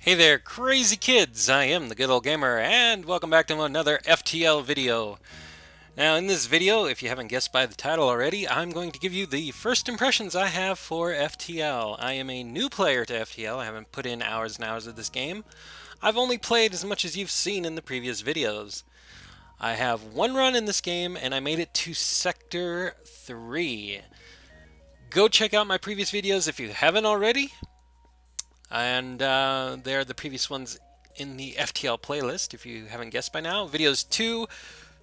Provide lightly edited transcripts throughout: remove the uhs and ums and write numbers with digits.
Hey there, crazy kids! I am the Good Old Gamer, and welcome back to another FTL video. Now, in this video, if you haven't guessed by the title already, I'm going to give you the first impressions I have for FTL. I am a new player to FTL. I haven't put in hours and hours of this game. I've only played as much as you've seen in the previous videos. I have one run in this game, and I made it to Sector 3. Go check out my previous videos if you haven't already. And they're the previous ones in the FTL playlist, if you haven't guessed by now. Videos 2,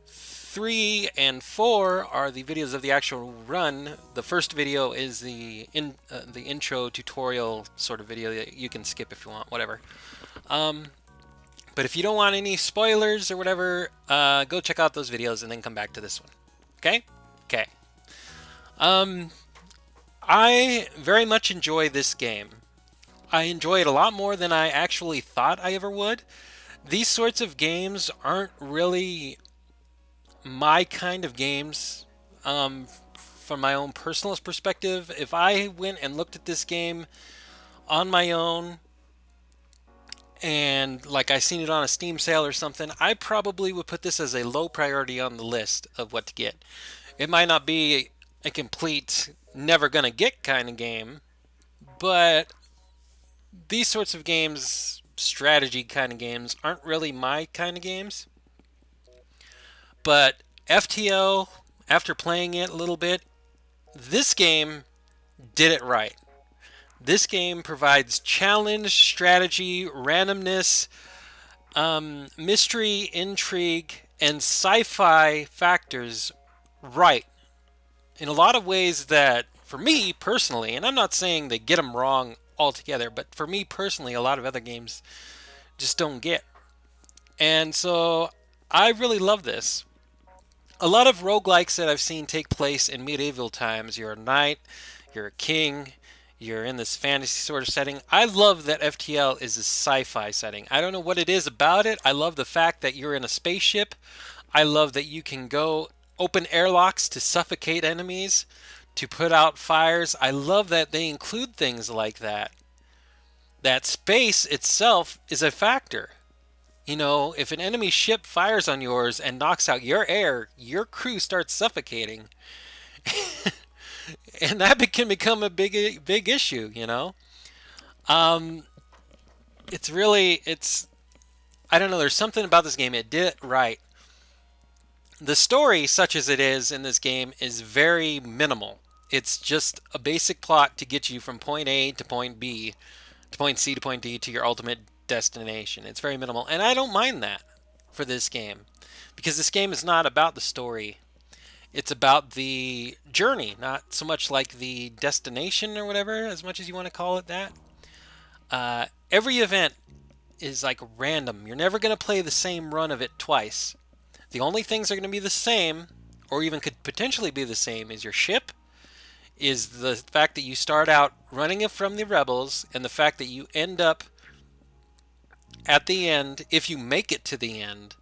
3, and 4 are the videos of the actual run. The first video is the intro tutorial sort of video that you can skip if you want, whatever. But if you don't want any spoilers or whatever, go check out those videos and then come back to this one. Okay? Okay. I very much enjoy this game. I enjoy it a lot more than I actually thought I ever would. These sorts of games aren't really my kind of games. From my own personal perspective, if I went and looked at this game on my own and like I seen it on a Steam sale or something, I probably would put this as a low priority on the list of what to get. It might not be a complete never gonna get kind of game, but these sorts of games, strategy kind of games, aren't really my kind of games. But FTL, after playing it a little bit, this game did it right. This game provides challenge, strategy, randomness, mystery, intrigue, and sci-fi factors right in a lot of ways that, for me personally, and I'm not saying they get them wrong altogether, but for me personally, a lot of other games just don't get. And so I really love this. A lot of roguelikes that I've seen take place in medieval times, you're a knight, you're a king, you're in this fantasy sort of setting. I love that FTL is a sci-fi setting. I don't know what it is about it. I love the fact that you're in a spaceship. I love that you can go open airlocks to suffocate enemies, to put out fires. I love that they include things like that. That space itself is a factor. You know, if an enemy ship fires on yours and knocks out your air, your crew starts suffocating. And that can become a big issue, you know? Um, it's I don't know, there's something about this game. It did it right. The story, such as it is in this game, is very minimal. It's just a basic plot to get you from point A to point B, to point C to point D to your ultimate destination. It's very minimal, and I don't mind that for this game because this game is not about the story. It's about the journey, not so much like the destination or whatever, as much as you want to call it that. Every event is like random. You're never going to play the same run of it twice. The only things that are going to be the same, or even could potentially be the same, is your ship, is the fact that you start out running it from the rebels, and the fact that you end up at the end, if you make it to the end,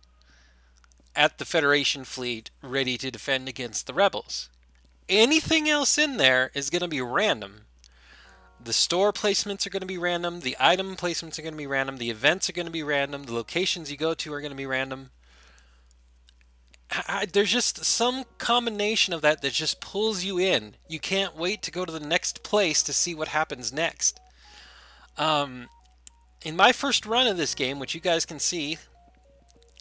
at the Federation fleet ready to defend against the rebels. Anything else in there is going to be random. The store placements are going to be random, the item placements are going to be random, the events are going to be random, the locations you go to are going to be random. There's just some combination of that just pulls you in. You can't wait to go to the next place to see what happens next. In my first run of this game, which you guys can see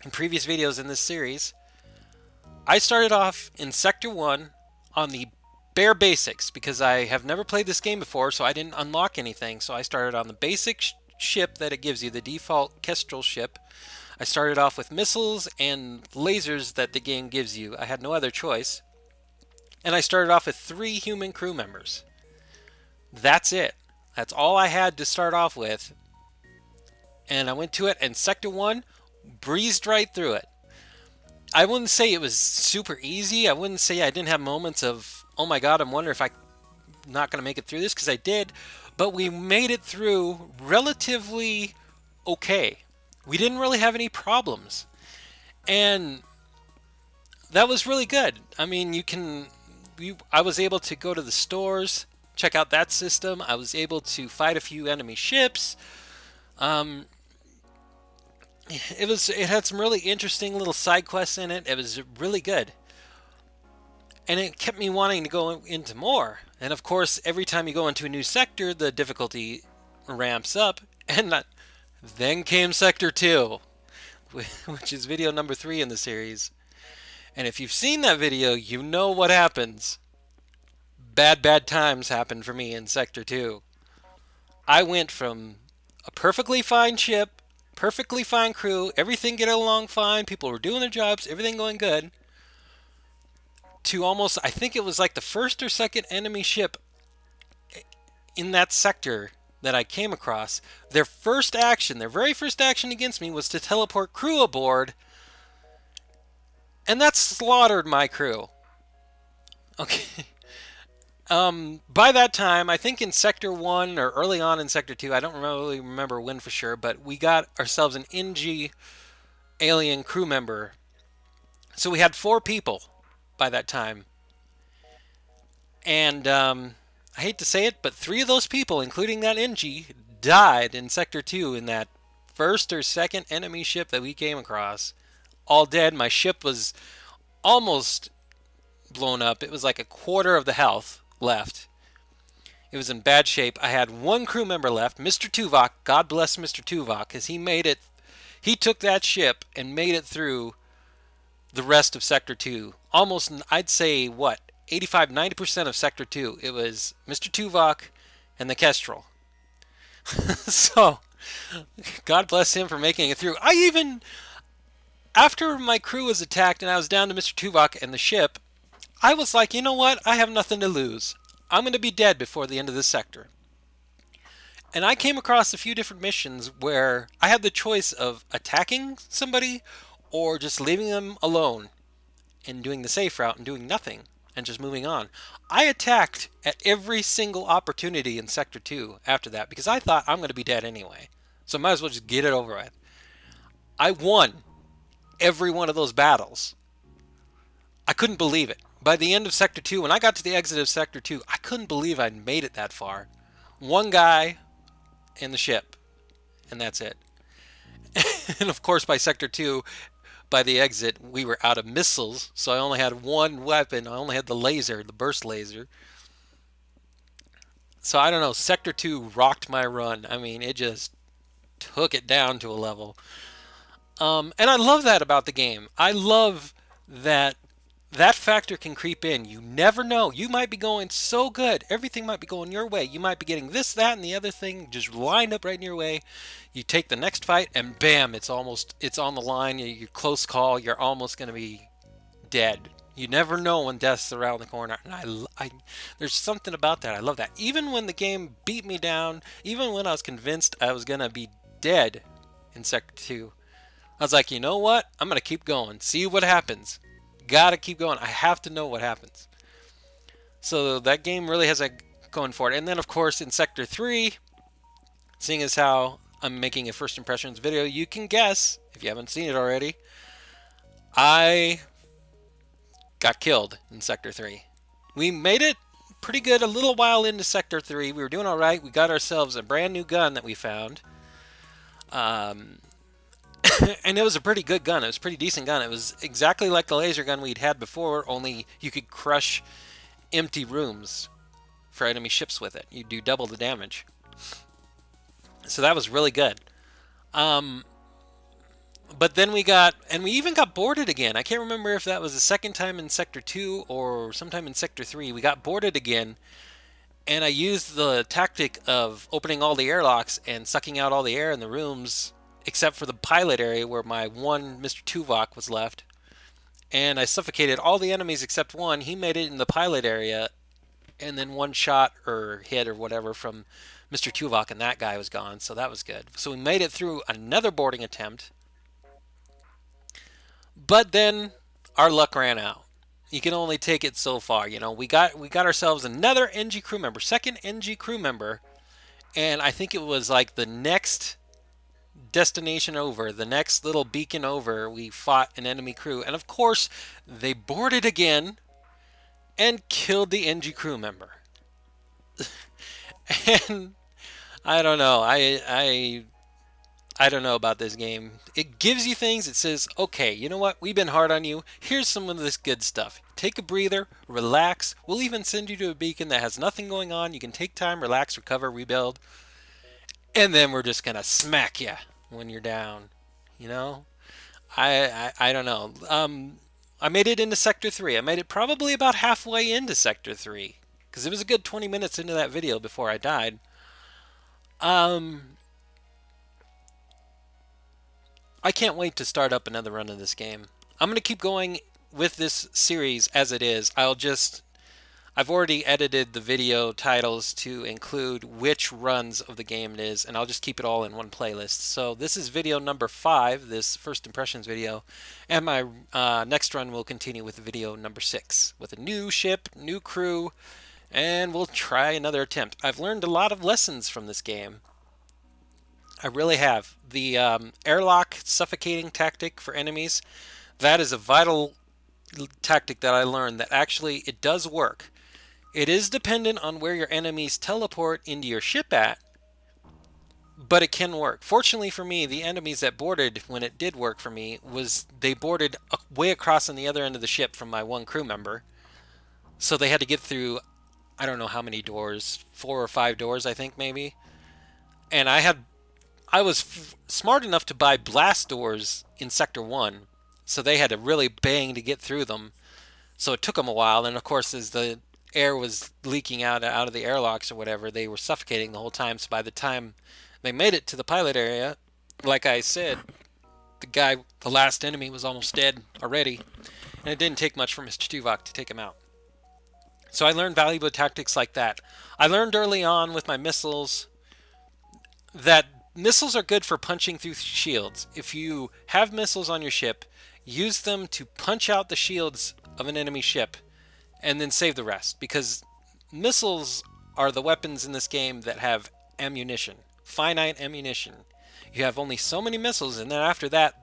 in previous videos in this series, I started off in Sector 1 on the bare basics because I have never played this game before, so I didn't unlock anything. So I started on the basic ship that it gives you, the default Kestrel ship. I started off with missiles and lasers that the game gives you. I had no other choice. And I started off with 3 human crew members. That's it. That's all I had to start off with. And I went to it, and Sector 1 breezed right through it. I wouldn't say it was super easy. I wouldn't say I didn't have moments of, oh my god, I'm wondering if I'm not going to make it through this, because I did. But we made it through relatively okay. We didn't really have any problems. And that was really good. I mean, I was able to go to the stores, check out that system. I was able to fight a few enemy ships. Um, it had some really interesting little side quests in it. It was really good, and it kept me wanting to go into more. And of course, every time you go into a new sector, the difficulty ramps up, and then came Sector 2, which is video number 3 in the series. And if you've seen that video, you know what happens. Bad times happened for me in Sector 2. I went from a perfectly fine ship, perfectly fine crew, everything getting along fine, people were doing their jobs, everything going good, to almost, I think it was like the first or second enemy ship in that sector that I came across. Their first action, their very first action against me was to teleport crew aboard, and that slaughtered my crew. Okay. By that time, I think in Sector 1 or early on in Sector 2, I don't really remember when for sure, but we got ourselves an NG alien crew member. So we had 4 people by that time. And I hate to say it, but 3 of those people, including that NG, died in Sector 2 in that first or second enemy ship that we came across. All dead. My ship was almost blown up. It was like a quarter of the health left. It was in bad shape. I had 1 crew member left, Mr. Tuvok. God bless Mr. Tuvok, because he made it. He took that ship and made it through the rest of Sector 2. Almost, I'd say, what, 85-90% of Sector 2. It was Mr. Tuvok and the Kestrel. So, God bless him for making it through. After my crew was attacked and I was down to Mr. Tuvok and the ship, I was like, you know what? I have nothing to lose. I'm going to be dead before the end of this sector. And I came across a few different missions where I had the choice of attacking somebody or just leaving them alone and doing the safe route and doing nothing and just moving on. I attacked at every single opportunity in Sector 2 after that because I thought I'm going to be dead anyway. So I might as well just get it over with. I won every one of those battles. I couldn't believe it. By the end of Sector 2, when I got to the exit of Sector 2, I couldn't believe I'd made it that far. 1 guy in the ship, and that's it. And of course, by Sector 2, by the exit, we were out of missiles, so I only had 1 weapon. I only had the laser, the burst laser. So I don't know, Sector 2 rocked my run. I mean, it just took it down to a level. And I love that about the game. I love that that factor can creep in. You never know. You might be going so good. Everything might be going your way. You might be getting this, that, and the other thing just lined up right in your way. You take the next fight, and bam, it's on the line. You're close call. You're almost going to be dead. You never know when death's around the corner. And there's something about that. I love that. Even when the game beat me down, even when I was convinced I was going to be dead in Sector 2, I was like, you know what? I'm going to keep going. See what happens. Gotta keep going. I have to know what happens. So that game really has that going for it. And then, of course, in Sector 3, seeing as how I'm making a first impressions video, you can guess, if you haven't seen it already, I got killed in Sector 3. We made it pretty good a little while into Sector 3. We were doing all right. We got ourselves a brand new gun that we found. And it was a pretty good gun. It was a pretty decent gun. It was exactly like the laser gun we'd had before, only you could crush empty rooms for enemy ships with it. You do double the damage. So that was really good. But then we even got boarded again. I can't remember if that was the second time in Sector 2 or sometime in Sector 3. We got boarded again, and I used the tactic of opening all the airlocks and sucking out all the air in the rooms, except for the pilot area where my 1 Mr. Tuvok was left. And I suffocated all the enemies except 1. He made it in the pilot area, and then 1 shot or hit or whatever from Mr. Tuvok, and that guy was gone, so that was good. So we made it through another boarding attempt, but then our luck ran out. You can only take it so far, you know. We got ourselves another NG crew member, second NG crew member, and I think it was like the next destination over, the next little beacon over, we fought an enemy crew, and of course they boarded again and killed the NG crew member. And I don't know, I I don't know about this game. It gives you things. It says, okay, you know what? We've been hard on you. Here's some of this good stuff. Take a breather, relax. We'll even send you to a beacon that has nothing going on. You can take time, relax, recover, rebuild. And then we're just going to smack you when you're down. You know? I don't know. I made it into Sector 3. I made it probably about halfway into Sector 3. Because it was a good 20 minutes into that video before I died. Um, I can't wait to start up another run of this game. I'm going to keep going with this series as it is. I've already edited the video titles to include which runs of the game it is, and I'll just keep it all in one playlist. So this is video number 5, this first impressions video, and my next run will continue with video number 6 with a new ship, new crew, and we'll try another attempt. I've learned a lot of lessons from this game. I really have. The airlock suffocating tactic for enemies, that is a vital tactic that I learned that actually it does work. It is dependent on where your enemies teleport into your ship at, but it can work. Fortunately for me, the enemies that boarded when it did work for me was they boarded way across on the other end of the ship from my one crew member. So they had to get through, I don't know how many doors, 4 or 5 doors I think maybe. And I was smart enough to buy blast doors in Sector 1, so they had to really bang to get through them. So it took them a while, and of course as the air was leaking out of the airlocks or whatever, they were suffocating the whole time. So by the time they made it to the pilot area, like I said, the last enemy was almost dead already, and it didn't take much for Mr. Tuvok to take him out. So I learned valuable tactics like that. I learned early on with my missiles that missiles are good for punching through shields. If you have missiles on your ship, use them to punch out the shields of an enemy ship and then save the rest, because missiles are the weapons in this game that have ammunition, finite ammunition. You have only so many missiles, and then after that,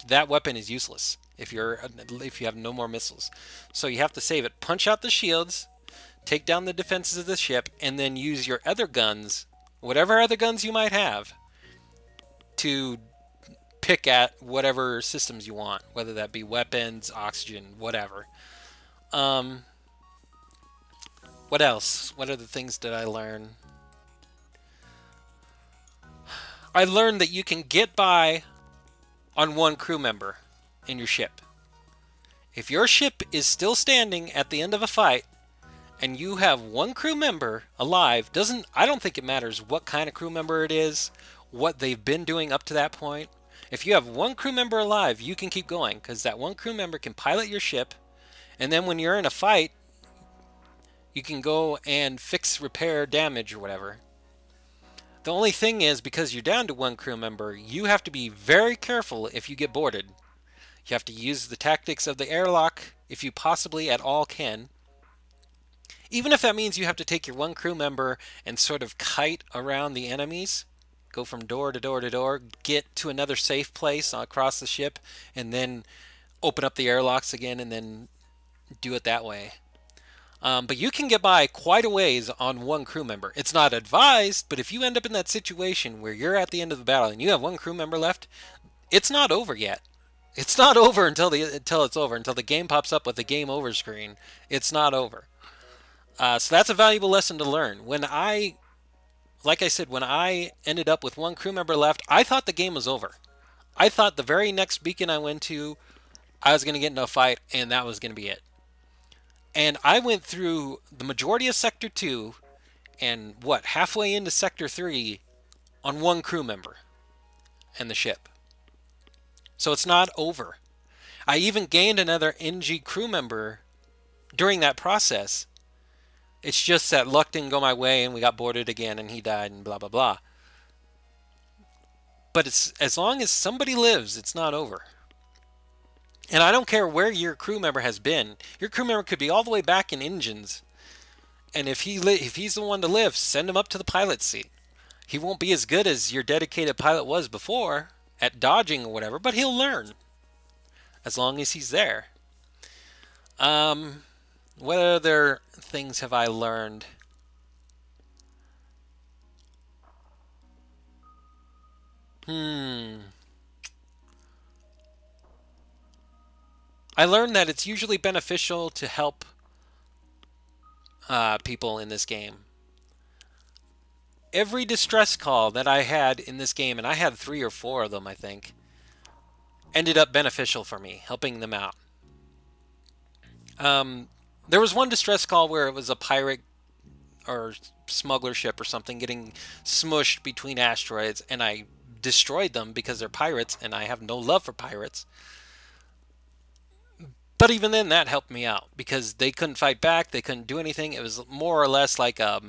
that weapon is useless if you have no more missiles. So you have to save it. Punch out the shields, take down the defenses of the ship, and then use your other guns, whatever other guns you might have, to pick at whatever systems you want, whether that be weapons, oxygen, whatever. What else? What other things did I learn? I learned that you can get by on one crew member in your ship. If your ship is still standing at the end of a fight and you have one crew member alive, I don't think it matters what kind of crew member it is, what they've been doing up to that point. If you have one crew member alive, you can keep going, because that one crew member can pilot your ship, and then when you're in a fight, you can go and fix, repair, damage, or whatever. The only thing is, because you're down to one crew member, you have to be very careful if you get boarded. You have to use the tactics of the airlock if you possibly at all can. Even if that means you have to take your one crew member and sort of kite around the enemies, go from door to door to door, get to another safe place across the ship, and then open up the airlocks again and then do it that way. But you can get by quite a ways on one crew member. It's not advised, but if you end up in that situation where you're at the end of the battle and you have one crew member left, it's not over yet. It's not over until it's over, until the game pops up with the game over screen. It's not over. So that's a valuable lesson to learn. Like I said, when I ended up with one crew member left, I thought the game was over. I thought the very next beacon I went to, I was going to get into a fight, and that was going to be it. And I went through the majority of Sector 2 and, halfway into Sector 3 on one crew member and the ship. So it's not over. I even gained another NG crew member during that process. It's just that luck didn't go my way and we got boarded again and he died and blah, blah, blah. But it's as long as somebody lives, it's not over. And I don't care where your crew member has been. Your crew member could be all the way back in engines. And if he's the one to live, send him up to the pilot seat. He won't be as good as your dedicated pilot was before at dodging or whatever, but he'll learn as long as he's there. What other things have I learned? Hmm. I learned that it's usually beneficial to help people in this game. Every distress call that I had in this game, and I had 3 or 4 of them, I think, ended up beneficial for me, helping them out. Um, there was one distress call where it was a pirate or smuggler ship or something getting smushed between asteroids, and I destroyed them because they're pirates, and I have no love for pirates. But even then, that helped me out because they couldn't fight back, they couldn't do anything. It was more or less like a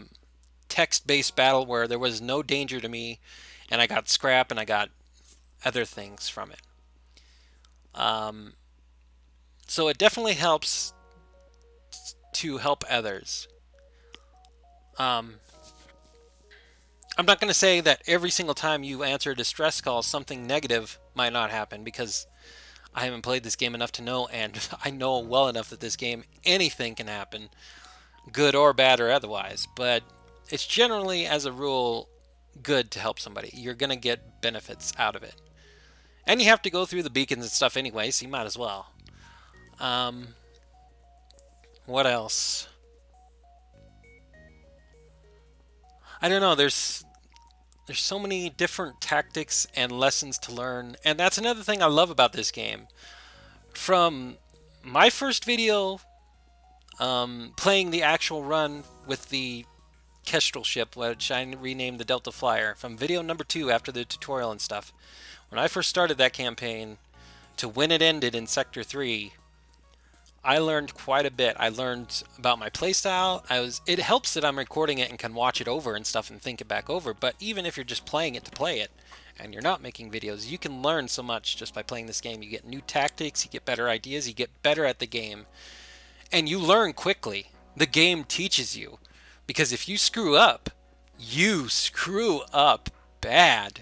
text-based battle where there was no danger to me, and I got scrap and I got other things from it. Um, so it definitely helps to help others. Um, I'm not going to say that every single time you answer a distress call, something negative might not happen because I haven't played this game enough to know, and I know well enough that this game, anything can happen, good or bad or otherwise. But it's generally, as a rule, good to help somebody. You're going to get benefits out of it. And you have to go through the beacons and stuff anyway, so you might as well. Um, what else? I don't know. There's so many different tactics and lessons to learn, and that's another thing I love about this game. From my first video, playing the actual run with the Kestrel ship, which I renamed the Delta Flyer, from video number 2 after the tutorial and stuff. When I first started that campaign, to when it ended in Sector 3, I learned quite a bit. I learned about my playstyle. It helps that I'm recording it and can watch it over and stuff and think it back over, but even if you're just playing it to play it and you're not making videos, you can learn so much just by playing this game. You get new tactics, you get better ideas, you get better at the game, and you learn quickly. The game teaches you. Because if you screw up bad.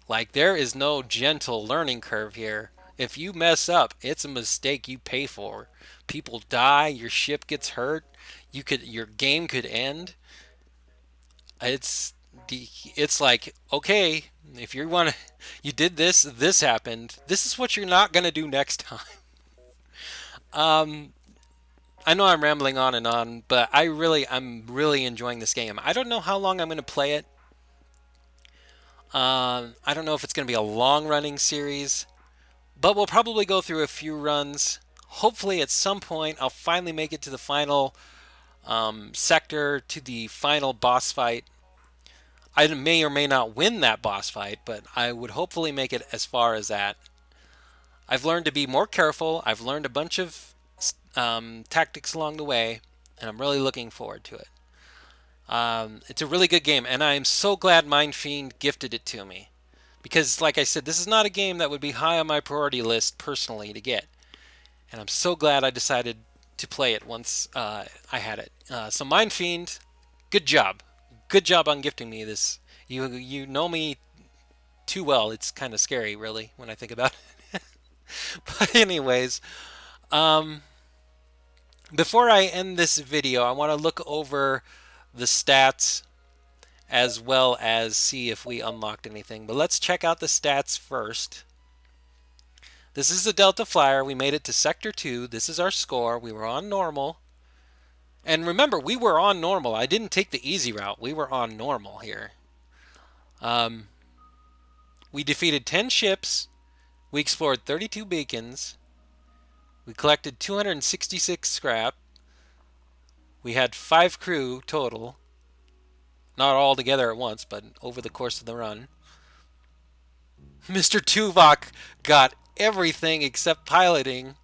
Like, there is no gentle learning curve here. If you mess up, it's a mistake you pay for. People die, your ship gets hurt, your game could end. It's it's like, okay, if you want to you did this happened. This is what you're not going to do next time. Um I know I'm rambling on and on, but I'm really enjoying this game. I don't know how long I'm going to play it. I don't know if it's going to be a long running series. But we'll probably go through a few runs. Hopefully, at some point, I'll finally make it to the final sector, to the final boss fight. I may or may not win that boss fight, but I would hopefully make it as far as that. I've learned to be more careful. I've learned a bunch of tactics along the way, and I'm really looking forward to it. It's a really good game, and I'm so glad Mind Fiend gifted it to me. Because, like I said, this is not a game that would be high on my priority list personally to get. And I'm so glad I decided to play it once I had it. So Mind Fiend, good job, good job on gifting me this. You know me too well. It's kind of scary, really, when I think about it. But anyways, um, before I end this video, I want to look over the stats as well as see if we unlocked anything. But let's check out the stats first. This is the Delta Flyer. We made it to Sector 2. This is our score. We were on normal. And remember, we were on normal. I didn't take the easy route. We were on normal here. Um, we defeated 10 ships. We explored 32 beacons. We collected 266 scrap. We had 5 crew total. Not all together at once, but over the course of the run. Mr. Tuvok got everything except piloting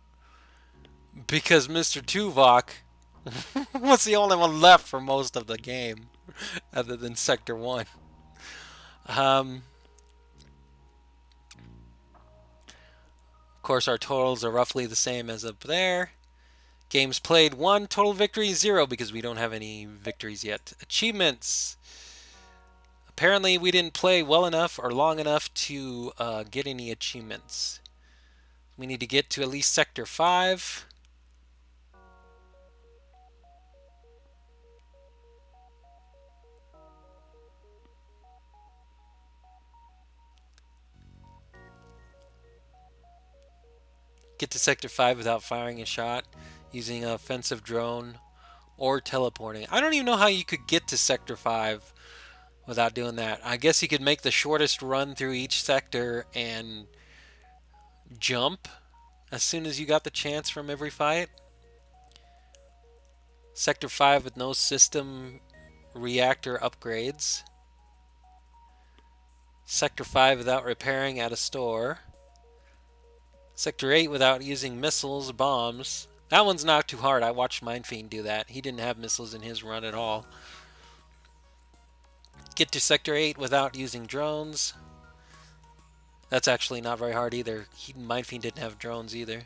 because Mr. Tuvok was the only one left for most of the game, other than Sector 1. Of course, our totals are roughly the same as up there. Games played 1, total victory 0 because we don't have any victories yet. Achievements. Apparently, we didn't play well enough or long enough to get any achievements. We need to get to at least Sector 5. Get to Sector 5 without firing a shot, using an offensive drone, or teleporting. I don't even know how you could get to Sector 5 without doing that. I guess you could make the shortest run through each sector and jump as soon as you got the chance from every fight. Sector 5 with no system reactor upgrades. Sector 5 without repairing at a store. Sector 8 without using missiles, bombs. That one's not too hard. I watched Mindfiend do that. He didn't have missiles in his run at all. Get to Sector 8 without using drones. That's actually not very hard either. Mindfiend didn't have drones either.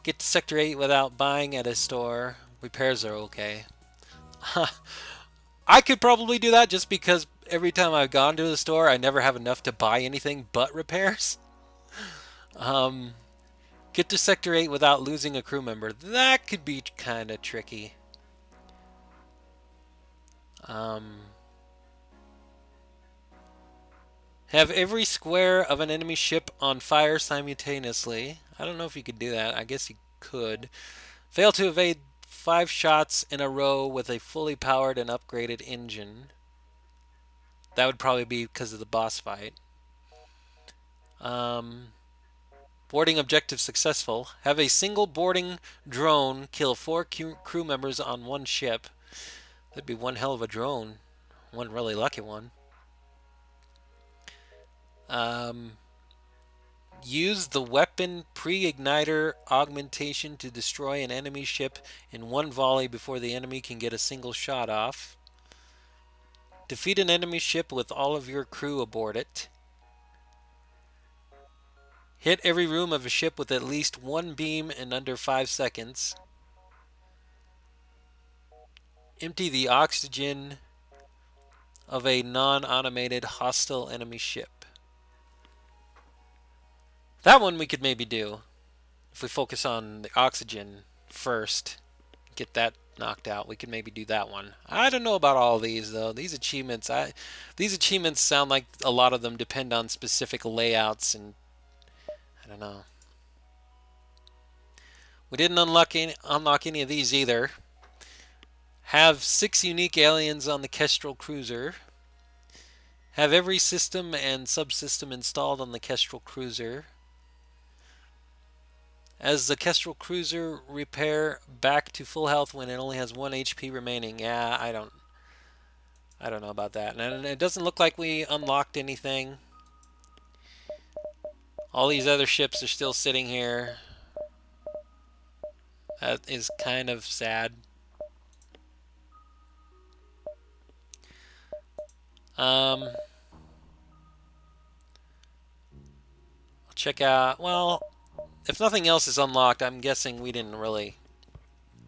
Get to Sector 8 without buying at a store. Repairs are okay. I could probably do that just because every time I've gone to the store, I never have enough to buy anything but repairs. Get to Sector 8 without losing a crew member. That could be kind of tricky. Have every square of an enemy ship on fire simultaneously. I don't know if you could do that. I guess you could. Fail to evade 5 shots in a row with a fully powered and upgraded engine. That would probably be because of the boss fight. Boarding objective successful. Have a single boarding drone kill 4 crew members on one ship. That'd be one hell of a drone. One really lucky one. Use the weapon pre-igniter augmentation to destroy an enemy ship in one volley before the enemy can get a single shot off. Defeat an enemy ship with all of your crew aboard it. Hit every room of a ship with at least one beam in under 5 seconds. Empty the oxygen of a non-automated hostile enemy ship. That one we could maybe do. If we focus on the oxygen first, get that knocked out, we could maybe do that one. I don't know about all these though. These achievements sound like a lot of them depend on specific layouts, and I don't know. We didn't unlock any of these either. Have 6 unique aliens on the Kestrel cruiser. Have every system and subsystem installed on the Kestrel cruiser. As the Kestrel cruiser repair back to full health when it only has 1 HP remaining. Yeah, I don't know about that. And it doesn't look like we unlocked anything. All these other ships are still sitting here. That is kind of sad. I'll check out, well, if nothing else is unlocked, I'm guessing we didn't really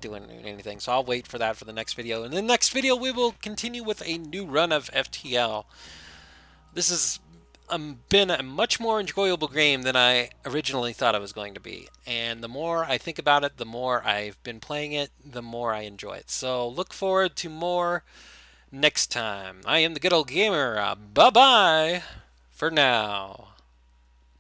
do anything. So I'll wait for that for the next video. In the next video, we will continue with a new run of FTL. This has been a much more enjoyable game than I originally thought it was going to be. And the more I think about it, the more I've been playing it, the more I enjoy it. So look forward to more next time. I am the Good Old Gamer. Bye-bye for now.